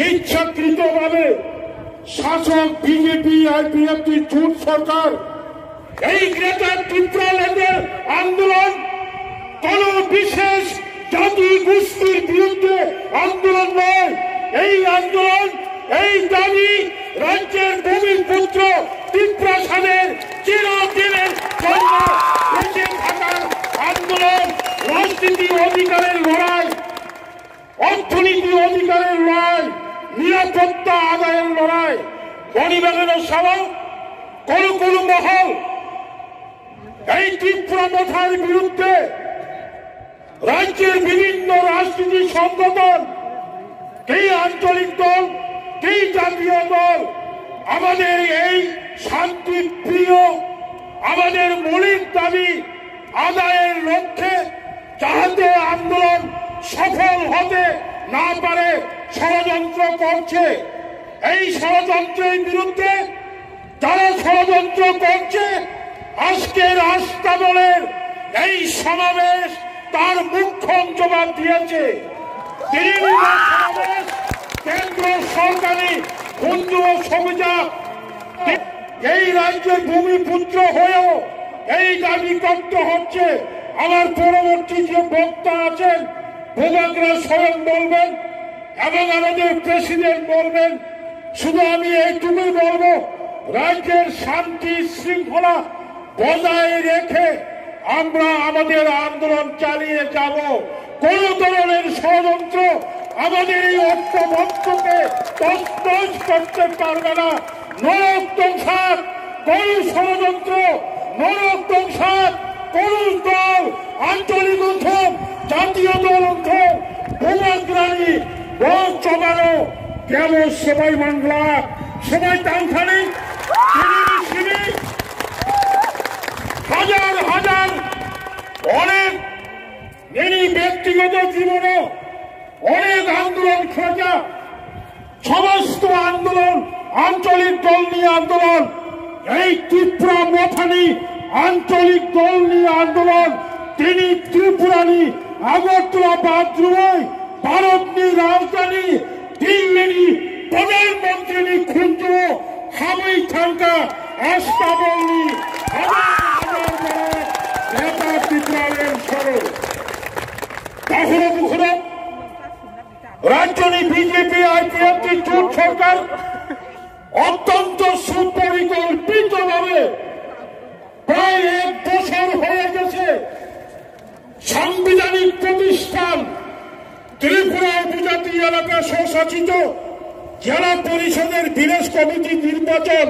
ইচ্ছাকৃতভাবে শাসক বিজেপি আর বিএনপির জোট সরকার এই গ্রেটার ত্রিপুরাল্যান্ডের আন্দোলন কোন বিশেষ জাতি গোষ্ঠীর বিরুদ্ধে আন্দোলন নয়। এই আন্দোলন, এই দাবি রাজ্যের ভূমিপুত্র ত্রিপুরাসানের চিরদিনের জন্য বেঁচে থাকার আন্দোলন, রাজনীতি অধিকারের লড়াই, অর্থনীতি অধিকারের লড়াই, নিরাপত্তা আদায়ের লড়াই। গণিবাগানের সভা কোন মহল এই ত্রিপুরা প্রথার বিরুদ্ধে রাজ্যের বিভিন্ন রাজনীতি সংগঠন, এই আঞ্চলিক দল, এই জাতীয় দল আমাদের এই শান্তি প্রিয়, আমাদের মৌলিক দাবি আদায়ের লক্ষ্যে যাহাতে আন্দোলন সফল হতে না পারে ষড়যন্ত্র করছে। এই ষড়যন্ত্রের বিরুদ্ধে যারা ষড়যন্ত্র করছে, আজকের আস্তাবলের এই সমাবেশ তার মুখ্যম জবাব দিয়েছে। কেন্দ্র সরকারি বন্ধু ও সমিজা এই রাজ্যের ভূমিপুত্র হয়েও এই দাবি করতে হচ্ছে। আমার পরবর্তী যে বক্তা আছেন ভূমাকরা স্বয়ং বলবেন এবং আমাদের প্রেসিডেন্ট বলবেন। শুধু আমি এইটুকুই বলবো, রাজ্যের শান্তি শৃঙ্খলা বজায় রেখে আমরা আমাদের আন্দোলন চালিয়ে যাব। কোন ধরনের ষড়যন্ত্র আমাদের এই ঐক্যবদ্ধকে তছনছ করতে পারবে না। নরকদংশাত কোন ষড়যন্ত্র, নরকদংশাত কোন দল, আঞ্চলিক উৎসব, জাতীয় দল উৎসব, ভূমাগ্রাণী বল চবানো কেমন সবাই বাংলা, সবাই তাংখানি হাজার হাজার অনেক ব্যক্তিগত জীবনে অনেক আন্দোলন খোঁজা, সমস্ত আন্দোলন আঞ্চলিক দল নিয়ে আন্দোলন, এই ত্রিপুরা মথানি আঞ্চলিক দল নিয়ে আন্দোলন। তিনি ত্রিপুরানি আগরতলা বাথরুমে ভারতনি রাজধানী দিল্লি প্রধানমন্ত্রী খুঁজ হামাই থাকা আস্তাবলি রাজ্যনি বিজেপি আর বিএনপি জোট সরকার অত্যন্ত সুপরিকল্পিত ভাবে প্রায় 1 বছর হয়ে গেছে সাংবিধানিক প্রতিষ্ঠান ত্রিপুরা উপজাতি এলাকা স্বশাসিত জেলা পরিষদের ভিলেজ কমিটি নির্বাচন